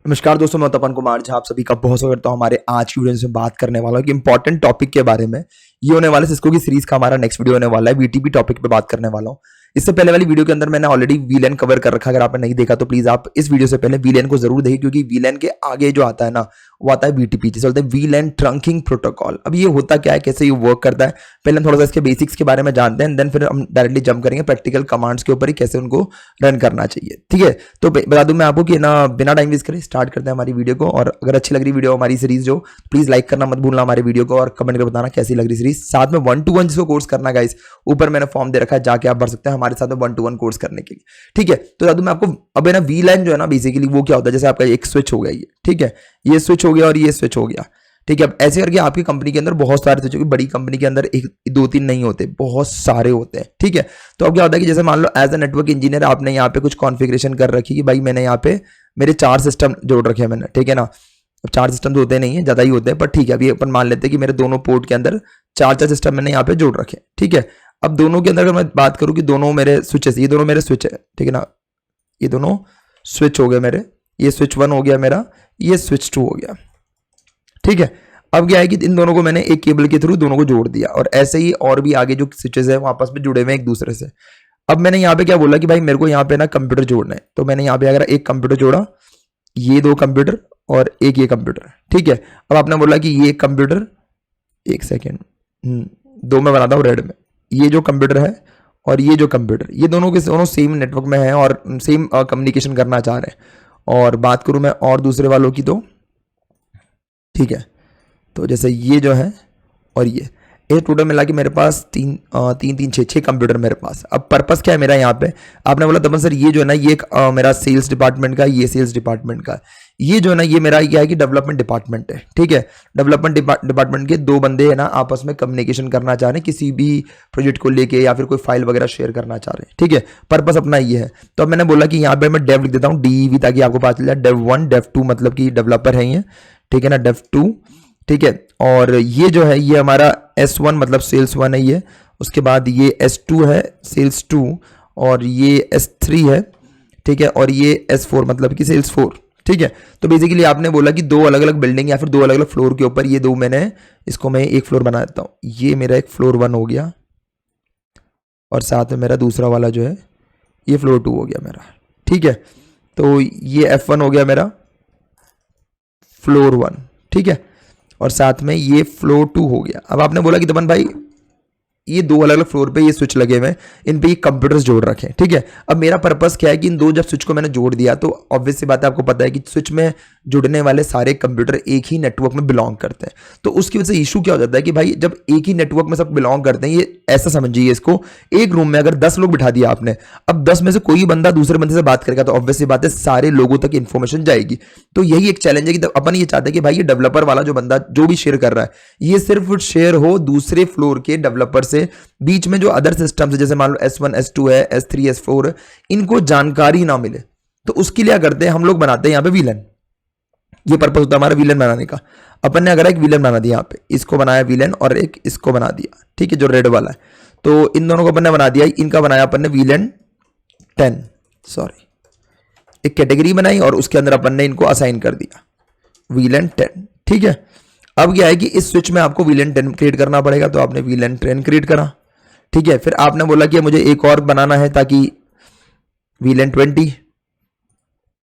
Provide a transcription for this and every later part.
नमस्कार दोस्तों, मैं तपन कुमार झा आप सभी का बहुत स्वागत करता हूं हमारे आज की वीडियो में बात करने वाला हूं कि इंपॉर्टेंट टॉपिक के बारे में। ये होने वाला है सिस्को की सीरीज का हमारा नेक्स्ट वीडियो होने वाला है। वीटीपी टॉपिक पे बात करने वाला हूं। इससे पहले वाली वीडियो के अंदर मैंने ऑलरेडी वीलैन कवर कर रखा है। अगर आपने नहीं देखा तो प्लीज आप इस वीडियो से पहले वीलैन को जरूर देखिए, क्योंकि वीलैन के आगे जो आता है ना वो आता है वीटीपी, जिसे बोलते हैं वीलैन ट्रंकिंग प्रोटोकॉल। अब ये होता क्या है, कैसे ये वर्क करता है, पहले हम थोड़ा सा इसके बेसिक्स के बारे में जानते हैं, देन फिर हम डायरेक्टली जंप करेंगे प्रैक्टिकल कमांड्स के ऊपर ही, कैसे उनको रन करना चाहिए। ठीक है, तो बता दूं मैं आपको कि ना बिना टाइम वेस्ट करे स्टार्ट करते हैं हमारी वीडियो को। और अगर अच्छी लग रही वीडियो हमारी सीरीज जो, प्लीज लाइक करना मत भूलना हमारे वीडियो को, और कमेंट करके बताना कैसी लग रही सीरीज। साथ में 1-to-1 जिसको कोर्स करना गाइस, ऊपर मैंने फॉर्म दे रखा है, जाके आप भर सकते हैं हमारे साथ में 1-to-1 कोर्स करने के लिए। ठीक है, तो बता दूं मैं आपको, अब है ना वीलैन जो है ना बेसिकली वो क्या होता है, जैसे आपका एक स्विच हो गया ये, ठीक है, ये स्विच हो गया और ये स्विच हो गया। ठीक है, अब ऐसे करके आपकी कंपनी के अंदर बहुत सारे स्विच, बड़ी कंपनी के अंदर एक दो तीन नहीं होते, बहुत सारे होते हैं। ठीक है, तो अब क्या होता है कि जैसे मान लो एज ए नेटवर्क इंजीनियर आपने यहाँ पे कुछ कॉन्फ़िगरेशन कर रखी कि भाई मैंने यहाँ पे मेरे 4 सिस्टम जोड़ रखे हैं मैंने, ठीक है ना। अब 4 सिस्टम तो होते नहीं है, ज्यादा ही होते हैं, पर ठीक है, अभी अपन मान लेते हैं कि मेरे दोनों पोर्ट के अंदर 4 सिस्टम मैंने यहाँ पे जोड़ रखे। ठीक है, अब दोनों के अंदर अगर मैं बात करूँ कि दोनों मेरे स्विचेस, ये दोनों मेरे स्विच है, ठीक है ना, ये दोनों स्विच हो गए मेरे, ये स्विच 1 हो गया मेरा, ये स्विच 2 हो गया। ठीक है, अब क्या है कि इन दोनों को मैंने एक केबल के थ्रू दोनों को जोड़ दिया, और ऐसे ही और भी आगे जो स्विचेस है वो आपस में जुड़े हुए हैं एक दूसरे से। अब मैंने यहाँ पे क्या बोला कि भाई मेरे को यहाँ पे ना कंप्यूटर जोड़ना है, तो मैंने यहाँ पे अगर एक कंप्यूटर जोड़ा, ये 2 कंप्यूटर और एक ये कंप्यूटर। ठीक है, अब आपने बोला कि ये कंप्यूटर, एक सेकेंड, 2 में बनाता हूँ रेड में, ये जो कंप्यूटर है और ये जो कंप्यूटर, ये दोनों के दोनों सेम नेटवर्क में है और सेम कम्युनिकेशन करना चाह रहे हैं। और बात करूं मैं और दूसरे वालों की तो, ठीक है, तो जैसे ये जो है और ये टोटल मिला के मेरे पास 6 कंप्यूटर मेरे पास। अब पर्पस क्या है मेरा यहाँ पे, आपने बोला तपन सर ये जो है ना ये मेरा सेल्स डिपार्टमेंट का, ये सेल्स डिपार्टमेंट का, ये जो है ना ये मेरा क्या है कि डेवलपमेंट डिपार्टमेंट है। ठीक है, डेवलपमेंट डिपार्टमेंट के 2 बंदे है ना आपस में कम्युनिकेशन करना चाह रहे हैं किसी भी प्रोजेक्ट को लेके, या फिर कोई फाइल वगैरह शेयर करना चाह रहे हैं। ठीक है, पर्पस अपना ये है। तो अब मैंने बोला कि यहाँ पे मैं डेव लिख देता हूँ, DEV, ताकि आपको पता चल जाए डेव 1 डेव 2 मतलब कि डेवलपर है ये, ठीक है ना, डेव 2। ठीक है, और ये जो है ये हमारा S1 मतलब सेल्स 1 है ये, उसके बाद ये S2 है सेल्स 2, और ये S3 है, ठीक है, और ये S4 मतलब कि सेल्स 4। ठीक है, तो बेसिकली आपने बोला कि 2 अलग अलग बिल्डिंग या फिर 2 अलग अलग फ्लोर के ऊपर ये 2 मैंने, इसको मैं एक फ्लोर बना देता हूँ, ये मेरा एक फ्लोर 1 हो गया, और साथ में मेरा दूसरा वाला जो है ये फ्लोर 2 हो गया मेरा। ठीक है, तो ये F1 हो गया मेरा फ्लोर 1, ठीक है, और साथ में ये फ्लोर 2 हो गया। अब आपने बोला कि तपन भाई ये 2 अलग अलग फ्लोर पे ये स्विच लगे हुए हैं, इन पे ये कंप्यूटर्स जोड़ रखे हैं। ठीक है, अब मेरा पर्पस क्या है कि इन 2 जब स्विच को मैंने जोड़ दिया तो ऑब्वियस सी बात है, आपको पता है कि स्विच में जुड़ने वाले सारे कंप्यूटर एक ही नेटवर्क में बिलोंग करते हैं। तो उसकी वजह से इशू क्या हो जाता है कि भाई जब एक ही नेटवर्क में सब बिलोंग करते हैं, ये ऐसा समझिए इसको, एक रूम में अगर 10 लोग बिठा दिया आपने, अब 10 में से कोई बंदा दूसरे बंदे से बात करेगा तो ऑब्वियस सी बात है सारे लोगों तक इन्फॉर्मेशन जाएगी। तो यही एक चैलेंज है कि अपन ये चाहते हैं कि भाई ये डेवलपर वाला जो बंदा जो भी शेयर कर रहा है, ये सिर्फ शेयर हो दूसरे फ्लोर के डेवलपर से, बीच में जो अदर सिस्टम है जैसे मान लो S1 S2 है, S3 S4, इनको जानकारी ना मिले। तो उसके लिए क्या करते हैं हम लोग, बनाते हैं यहाँ पे वीलन। ये पर्पस होता है हमारा वीलन बनाने का। अपन ने अगर एक वीलन बना दिया यहाँ पे, इसको बनाया वीलन और एक इसको बना दिया, ठीक है, जो रेड वाला है, तो इन दोनों को अपन ने बना दिया, इनका बनाया अपन ने वीलन 10, सॉरी, एक कैटेगरी बनाई और उसके अंदर अपन ने इनको असाइन कर दिया वीलन 10। ठीक है, अब क्या है कि इस स्विच में आपको वीलन 10 क्रिएट करना पड़ेगा, तो आपने वीलन 10 क्रिएट करा। ठीक है, फिर आपने बोला कि मुझे एक और बनाना है ताकि वीलन 20,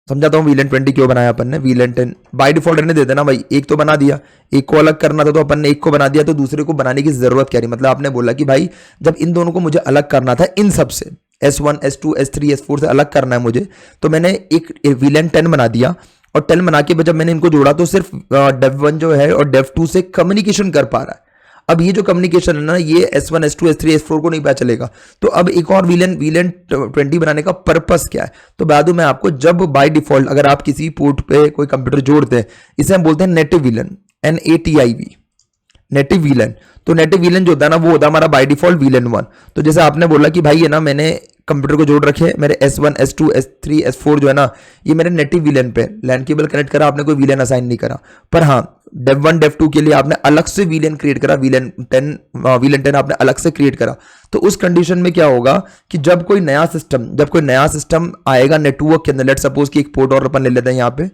समझाता हूं वीलन 20 क्यों बनाया अपन ने। वीलन 10 बाय डिफॉल्ट रहने देते ना भाई, एक तो बना दिया, एक को अलग करना था तो अपन ने एक को बना दिया, तो दूसरे को बनाने की जरूरत क्या रही। मतलब आपने बोला कि भाई जब इन दोनों को मुझे अलग करना था इन सब से, S1 S2 S3 S4 से अलग करना है मुझे, तो मैंने एक वीलन 10 बना दिया, और 10 बना के जब मैंने इनको जोड़ा तो सिर्फ डेव 1 जो है और डेव 2 से कम्युनिकेशन कर पा रहा है। अब ये जो कम्युनिकेशन है ना, ये S1 S2 S3 S4 को नहीं पता चलेगा। तो अब एक और वीलन 20 बनाने का पर्पस क्या है, तो बता दूं मैं आपको, जब बाय डिफॉल्ट अगर आप किसी पोर्ट पे कोई कंप्यूटर जोड़ते हैं, इसे हम बोलते हैं native VLAN, NATIV, native VLAN. तो नेटिव वीलन जो होता है ना वो होता है हमारा बाय डिफॉल्ट वीलन 1। तो जैसे आपने बोला कि भाई है ना मैंने कंप्यूटर को जोड़ रखे मेरे S1 S2 S3 S4 जो है ना, ये मेरे नेटिव वीलन पे लैन केबल कनेक्ट करा, आपने कोई वीलन असाइन नहीं करा। पर हाँ, डेव 1 डेव 2 के लिए आपने अलग से वीलन क्रिएट करा, वीलन 10 आपने अलग से क्रिएट करा। तो उस कंडीशन में क्या होगा कि जब कोई नया सिस्टम आएगा नेटवर्क के अंदर, लेट सपोज कि एक पोर्ट और अपन ले लेते हैं यहाँ पे,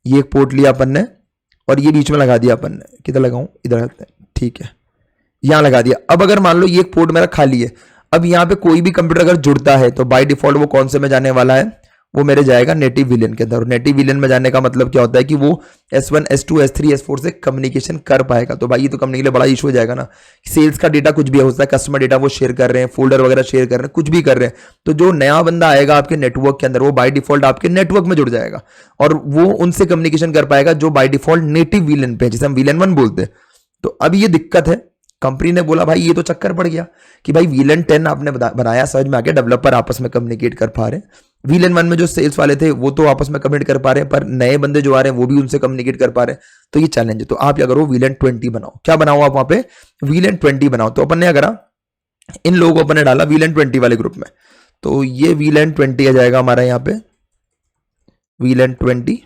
ये एक पोर्ट लिया अपन ने और ये बीच में लगा दिया अपन ने, किधर लगाऊं, इधर रखते हैं, ठीक है, यहां लगा दिया। अब अगर मान लो ये एक पोर्ट मेरा खाली है, अब यहाँ पे कोई भी कंप्यूटर अगर जुड़ता है तो बाय डिफॉल्ट वो कौन से में जाने वाला है, वो मेरे जाएगा नेटिव विलियन के अंदर। और नेटिव विलियन में जाने का मतलब क्या होता है कि वो S1 S2 S3 S4 से कम्युनिकेशन कर पाएगा। तो भाई ये तो कंपनी के लिए बड़ा इशू हो जाएगा ना, सेल्स का डेटा कुछ भी हो सकता है, कस्टमर डेटा वो शेयर कर रहे हैं, फोल्डर वगैरह शेयर कर रहे हैं, कुछ भी कर रहे हैं, तो जो नया बंदा आएगा आपके नेटवर्क के अंदर वो बाय डिफॉल्ट आपके नेटवर्क में जुड़ जाएगा और वो उनसे कम्युनिकेशन कर पाएगा जो बाय डिफॉल्ट नेटिव विलियन पे, जिसे हम विलियन 1 बोलते हैं। तो अब ये दिक्कत है, कंपनी ने बोला भाई ये तो चक्कर पड़ गया कि भाई VLAN 10 आपने बनाया, समझ में आ गया, डेवलपर आपस में कम्युनिकेट कर पा रहे हैं, VLAN 1 में जो सेल्स वाले थे वो तो आपस में कम्युनिकेट कर पा रहे हैं, पर नए बंदे जो आ रहे हैं वो भी उनसे कम्युनिकेट कर पा रहे हैं, तो ये चैलेंज है। तो आप क्या करो, VLAN 20 बनाओ। क्या बनाओ आप वहां पे, VLAN 20 बनाओ। तो अपन ने क्या करा, इन लोगों को अपन ने डाला VLAN 20 वाले ग्रुप में। तो ये VLAN 20 आ जाएगा हमारा यहाँ पे, VLAN 20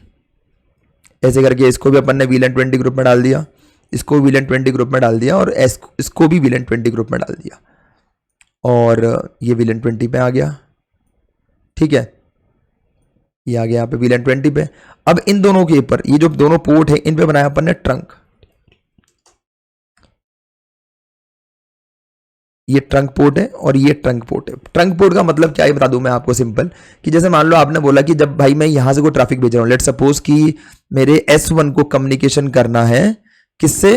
ऐसे करके इसको भी अपन ने VLAN 20 ग्रुप में डाल दिया, इसको VLAN 20 ग्रुप में डाल दिया और इसको भी VLAN 20 ग्रुप में डाल दिया और ये VLAN 20 पे आ गया, ठीक है, ये आ गया यहाँ पे VLAN 20 पे। अब इन दोनों के ऊपर ये जो दोनों पोर्ट है इन पे बनाया अपन ने ट्रंक, ये ट्रंक पोर्ट है और ये ट्रंक पोर्ट है। ट्रंक पोर्ट का मतलब क्या है बता दूं मैं आपको, सिंपल, कि जैसे मान लो आपने बोला कि जब भाई मैं यहां से कोई ट्रैफिक भेज रहा हूं, लेट सपोज कि मेरे S1 को कम्युनिकेशन करना है किससे,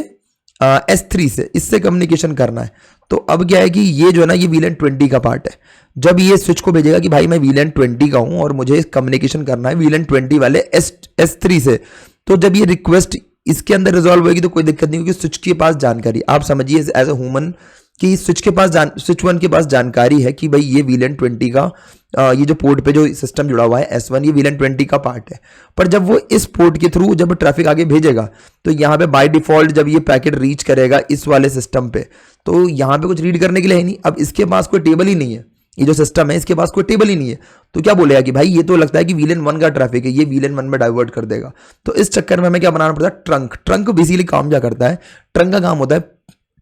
S3 से, इससे कम्युनिकेशन करना है। तो अब क्या है कि ये जो है ना ये VLAN 20 का पार्ट है। जब ये स्विच को भेजेगा कि भाई मैं VLAN 20 का हूं और मुझे कम्युनिकेशन करना है VLAN 20 वाले S3 से, तो जब ये रिक्वेस्ट इसके अंदर रिजॉल्व होगी तो कोई दिक्कत नहीं, क्योंकि स्विच के पास जानकारी, आप समझिए एज ए ह्यूमन कि स्विच के पास स्विच 1 के पास जानकारी है कि भाई ये VLAN 20 का ये जो पोर्ट पे जो सिस्टम जुड़ा हुआ है S1 ये VLAN 20 का पार्ट है। पर जब वो इस पोर्ट के थ्रू जब ट्रैफिक आगे भेजेगा तो यहाँ पे बाय डिफॉल्ट जब ये पैकेट रीच करेगा इस वाले सिस्टम पे, तो यहाँ पे कुछ रीड करने के लिए है नहीं। अब इसके पास कोई टेबल ही नहीं है, ये जो सिस्टम है इसके पास कोई टेबल ही नहीं है, तो क्या बोलेगा कि भाई ये तो लगता है कि VLAN 1 का ट्रैफिक है, ये VLAN 1 में डाइवर्ट कर देगा। तो इस चक्कर में हमें क्या बनाना पड़ता है, ट्रंक। ट्रंक बेसिकली काम क्या करता है, ट्रंक का काम होता है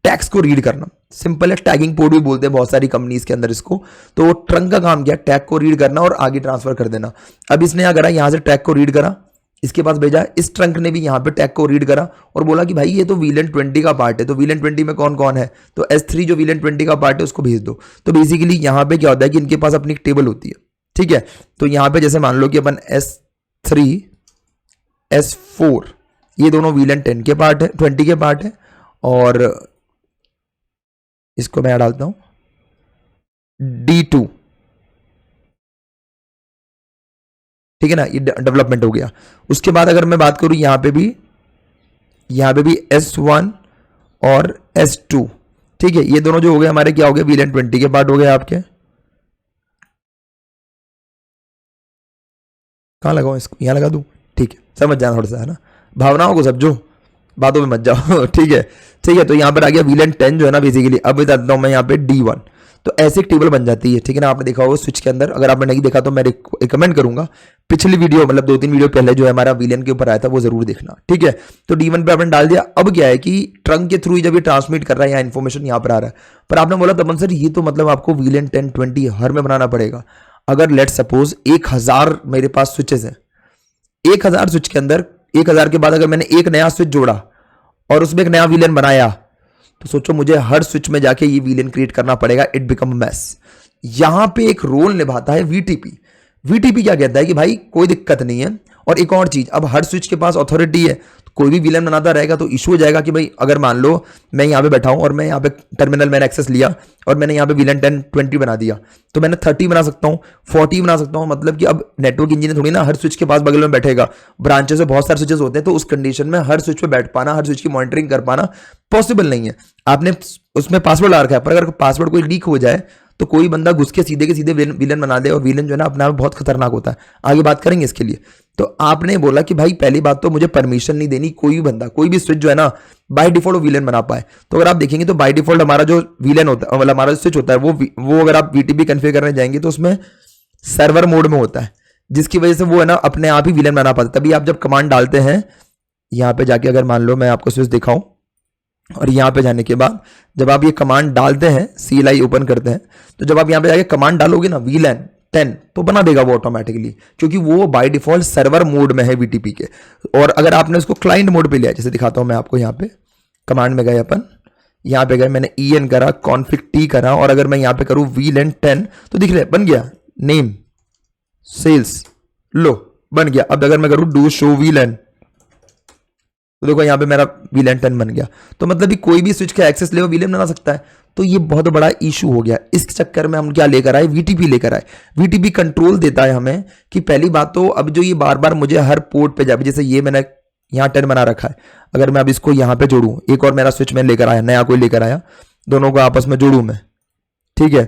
टैग्स को रीड करना, सिंपल है, टैगिंग पोर्ट भी बोलते हैं बहुत सारी कंपनीज के अंदर इसको। तो ट्रंक का काम क्या है, टैग को रीड करना और आगे ट्रांसफर कर देना। अब इसने क्या करा, यहां से टैग को रीड करा, इसके पास भेजा, इस ट्रंक ने भी यहाँ पे टैग को रीड करा और बोला कि भाई ये तो VLAN 20 का पार्ट है, तो VLAN 20 में कौन कौन है, तो S3 जो VLAN 20 का पार्ट है उसको भेज दो। तो बेसिकली यहाँ पे क्या होता है कि इनके पास अपनी एक टेबल होती है, ठीक है। तो यहाँ पे जैसे मान लो कि अपन S3 S4 ये दोनों VLAN 10 के पार्ट है, 20 के पार्ट है, और इसको मैं डालता हूं D2, ठीक है ना, ये डेवलपमेंट हो गया। उसके बाद अगर मैं बात करूं यहां पे भी S1 और S2, ठीक है, ये दोनों जो हो गए हमारे क्या हो गए, VLAN 20 के पार्ट हो गए आपके। कहां लगाऊं इसको, यहां लगा दूं, ठीक है, समझ जाना थोड़ा सा, है ना, भावनाओं को समझो, बातों में मत जाओ, ठीक है। तो यहाँ पर आ गया VLAN 10 जो है ना बेसिकली। अब बताता हूँ मैं यहाँ पे D1, तो ऐसे एक टेबल बन जाती है, ठीक है ना, आपने देखा होगा स्विच के अंदर। अगर आपने नहीं देखा तो मैं रिकमेंड करूंगा पिछली वीडियो, मतलब 2-3 वीडियो पहले जो है हमारा VLAN के ऊपर आया था वो जरूर देखना, ठीक है। तो D1 पे आपने डाल दिया। अब क्या है कि ट्रंक के थ्रू जब ये ट्रांसमिट कर रहा है, यहाँ इन्फॉर्मेशन यहाँ पर आ रहा है, पर आपने बोला तमन सर ये तो मतलब आपको VLAN 10 20 हर में बनाना पड़ेगा। अगर लेट सपोज 1000 मेरे पास स्विचेस हैं, 1000 स्विच के अंदर 1000 के बाद अगर मैंने एक नया स्विच जोड़ा और उसमें एक नया VLAN बनाया, तो सोचो मुझे हर स्विच में जाके ये VLAN क्रिएट करना पड़ेगा, इट बिकम मैस। यहां पे एक रोल निभाता है VTP। VTP क्या कहता है कि भाई कोई दिक्कत नहीं है। और एक और चीज, अब हर स्विच के पास अथॉरिटी है, तो कोई भी VLAN बनाता रहेगा तो इशू हो जाएगा कि भाई अगर मान लो मैं यहाँ पे बैठा हूं और मैं यहाँ पे टर्मिनल मैंने एक्सेस लिया और मैंने यहाँ पे VLAN 10 20 बना दिया, तो मैंने 30 बना सकता हूँ, 40 बना सकता हूँ। मतलब कि अब नेटवर्क इंजीनियर थोड़ी ना हर स्विच के पास बगल में बैठेगा, ब्रांचेस से बहुत सारे स्विचेस होते हैं, तो उस कंडीशन में हर स्विच पे बैठ पाना, हर स्विच की मॉनिटरिंग कर पाना पॉसिबल नहीं है। आपने उसमें पासवर्ड ला रखा है, पर अगर पासवर्ड कोई लीक हो जाए तो कोई बंदा घुस के सीधे VLAN बना दे, और VLAन जो है ना अपने आप बहुत खतरनाक होता है, आगे बात करेंगे इसके लिए। तो आपने बोला कि भाई पहली बात तो मुझे परमिशन नहीं देनी, कोई भी बंदा कोई भी स्विच जो है ना बाय डिफॉल्ट VLAN बना पाए। तो अगर आप देखेंगे तो बाय डिफॉल्ट हमारा जो VLAन होता है, मतलब हमारा स्विच होता है वो अगर आप VTP कन्फिगर करने जाएंगे तो उसमें सर्वर मोड में होता है, जिसकी वजह से वो है ना अपने आप ही VLAन बना पाता है। तभी आप जब कमांड डालते हैं यहाँ पे जाके, अगर मान लो मैं आपको स्विच दिखाऊं, और यहाँ पे जाने के बाद जब आप ये कमांड डालते हैं, CLI ओपन करते हैं, तो जब आप यहाँ पे जाके कमांड डालोगे ना VLAN, 10 तो बना देगा वो ऑटोमेटिकली, क्योंकि वो बाय डिफॉल्ट सर्वर मोड में है VTP के। और अगर आपने उसको क्लाइंट मोड पे लिया, जैसे दिखाता हूं मैं आपको, यहाँ पे कमांड में गए अपन, यहाँ पे गए, मैंने en करा, config t करा, और अगर मैं यहाँ पे करूँ VLAN 10 तो दिख रहा है बन गया, नेम सेल्स, लो बन गया। अब अगर मैं करूँ डू शो VLAN तो देखो यहाँ पे मेरा VLAN 10 बन गया। तो मतलब कि कोई भी स्विच का एक्सेस ले वो VLAN बना सकता है। तो ये बहुत बड़ा इशू हो गया। इस चक्कर में हम क्या लेकर आए, VTP लेकर आए। VTP कंट्रोल देता है हमें कि पहली बात तो अब जो ये बार बार मुझे हर पोर्ट पे जाए, जैसे ये मैंने यहाँ 10 बना रखा है, अगर मैं अब इसको यहाँ पे जोड़ूं, एक और मेरा स्विच मैं लेकर आया, नया कोई लेकर आया, दोनों को आपस में जोड़ूं मैं, ठीक है,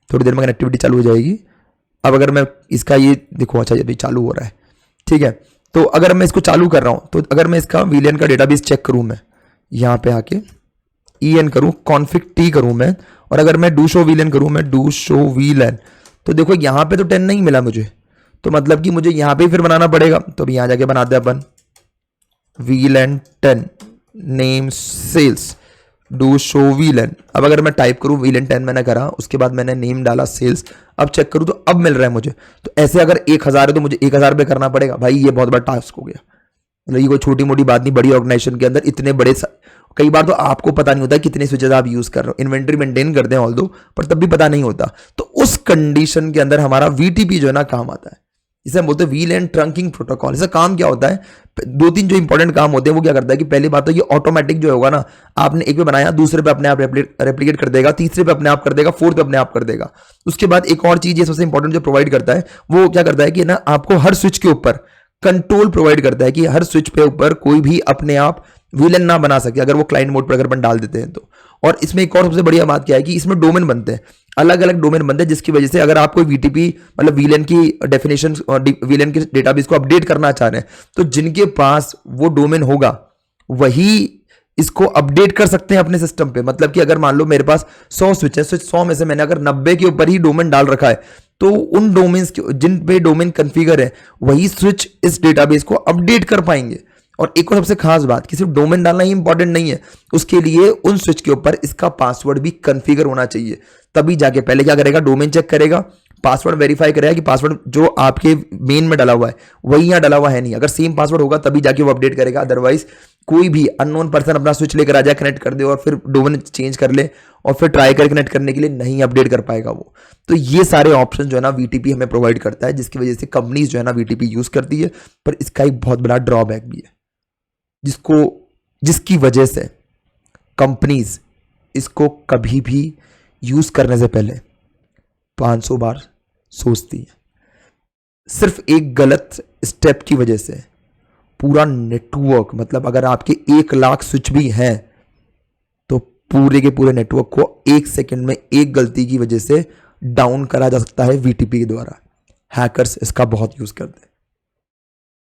थोड़ी देर में कनेक्टिविटी चालू हो जाएगी। अब अगर मैं इसका ये देखो, अच्छा ये चालू हो रहा है, ठीक है। तो अगर मैं इसको चालू कर रहा हूं, तो अगर मैं इसका VLAN का डेटाबेस चेक करूं, मैं यहां पे आके en करूं, config t करूं मैं, और अगर मैं do show VLAN करूं, मैं do show VLAN, तो देखो यहां पे तो 10 नहीं मिला मुझे, तो मतलब कि मुझे यहां पे फिर बनाना पड़ेगा। तो अभी यहां जाके बनाते हैं अपन VLAN 10 name sales do show VLAN। अब अगर मैं टाइप करूं VLAN 10 मैंने करा, उसके बाद मैंने नेम डाला सेल्स, अब चेक करूं तो अब मिल रहा है मुझे। तो ऐसे अगर 1000 है तो मुझे 1000 पे करना पड़ेगा। भाई ये बहुत बड़ा टास्क हो गया, मतलब ये कोई छोटी मोटी बात नहीं। बड़ी ऑर्गेनाइजेशन के अंदर इतने बड़े, कई बार तो आपको पता नहीं होता कितने स्विचेस आप यूज कर रहे हो, इन्वेंटरी मेंटेन करते हैं ऑल दो, पर तब भी पता नहीं होता। तो उस कंडीशन के अंदर हमारा VTP जो है ना काम आता है। इसे हम बोलते हैं VLAN ट्रंकिंग प्रोटोकॉल। इसका काम क्या होता है, 2-3 जो इंपॉर्टेंट काम होते हैं वो क्या करता है कि पहली बात तो ये ऑटोमेटिक जो होगा ना, आपने एक पे बनाया, दूसरे पे अपने आप रेप्लिकेट कर देगा, तीसरे पे अपने आप कर देगा, फोर्थ पे अपने आप कर देगा। उसके बाद एक और चीज ये सबसे इंपॉर्टेंट जो प्रोवाइड करता है, वो क्या करता है कि ना आपको हर स्विच के ऊपर कंट्रोल प्रोवाइड करता है कि हर स्विच पे ऊपर कोई भी अपने आप VLAN ना बना सके, अगर वो क्लाइंट मोड पर अगर अपन डाल देते हैं तो। और इसमें एक और सबसे बढ़िया बात क्या है कि इसमें डोमेन बनते हैं, अलग अलग डोमेन बनते हैं, जिसकी वजह से अगर आप कोई VTP मतलब VLAN की डेफिनेशन और VLAन के डेटाबेस को अपडेट करना चाह रहे हैं, तो जिनके पास वो डोमेन होगा वही इसको अपडेट कर सकते हैं अपने सिस्टम पे। मतलब कि अगर मान लो मेरे पास 100 स्विच है, स्विच 100 में से मैंने अगर 90 के ऊपर ही डोमेन डाल रखा है, तो उन डोमेन्स जिन पे डोमेन कॉन्फ़िगर है वही स्विच इस डेटाबेस को अपडेट कर पाएंगे। और एक और सबसे खास बात कि सिर्फ डोमेन डालना ही इंपॉर्टेंट नहीं है, उसके लिए उन स्विच के ऊपर इसका पासवर्ड भी कॉन्फ़िगर होना चाहिए। तभी जाके पहले क्या करेगा, डोमेन चेक करेगा, पासवर्ड वेरीफाई करेगा कि पासवर्ड जो आपके मेन में डाला हुआ है वही यहां डाला हुआ है नहीं। अगर सेम पासवर्ड होगा तभी जाके वो अपडेट करेगा, अदरवाइज कोई भी अननोन पर्सन अपना स्विच लेकर आ जाए, कनेक्ट कर दे और फिर डोमेन चेंज कर ले और फिर ट्राई कर कनेक्ट करने के लिए नहीं अपडेट कर पाएगा वो। तो ये सारे ऑप्शन जो है ना VTP हमें प्रोवाइड करता है, जिसकी वजह से कंपनीज जो है ना VTP यूज करती है। पर इसका एक बहुत बड़ा ड्रॉबैक भी है, जिसकी वजह से कंपनीज इसको कभी भी यूज करने से पहले 500 बार सोचती है। सिर्फ एक गलत स्टेप की वजह से पूरा नेटवर्क, मतलब अगर आपके 1 लाख स्विच भी हैं तो पूरे के पूरे नेटवर्क को 1 सेकंड में एक गलती की वजह से डाउन करा जा सकता है VTP के द्वारा। हैकर्स इसका बहुत यूज करते हैं।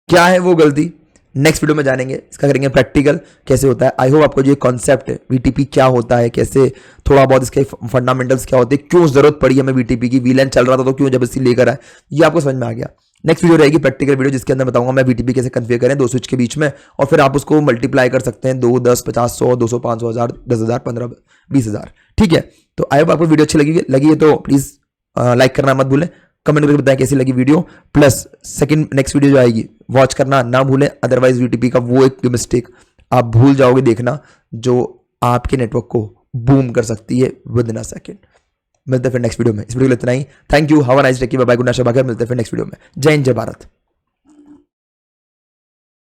क्या है वो गलती, नेक्स्ट वीडियो में जानेंगे, इसका करेंगे प्रैक्टिकल कैसे होता है। आई होप आपको जो कॉन्सेप्ट है VTP क्या होता है, कैसे थोड़ा बहुत इसके फंडामेंटल्स क्या होते हैं, क्यों जरूरत पड़ी हमें VTP की, VLAN चल रहा था तो क्यों जबरदस्ती लेकर आए, ये आपको समझ में आ गया। नेक्स्ट वीडियो रहेगी प्रैक्टिकल वीडियो, जिसके अंदर बताऊंगा मैं VTP कैसे कन्फिगर करें 2 स्विच के बीच में, और फिर आप उसको मल्टीप्लाई कर सकते हैं 2, 10, 50, 100, 200, 500, 1000, 10,000, 15, 20,000। ठीक है, तो आई होप आपको वीडियो अच्छी लगी है तो प्लीज लाइक करना मत भूलें, कमेंट करके बताएं कैसी लगी video, plus second next video जो आएगी वॉच करना ना भूलें। अदरवाइज VTP का वो एक मिस्टेक आप भूल जाओगे देखना जो आपके नेटवर्क को बूम कर सकती है विद इन अ सेकंड। मिलते हैं फिर नेक्स्ट वीडियो में, इस वीडियो में इतना ही। Thank you, have a nice day, bye bye, good night, मिलते हैं फिर नेक्स्ट वीडियो में। जय हिंद, जय भारत।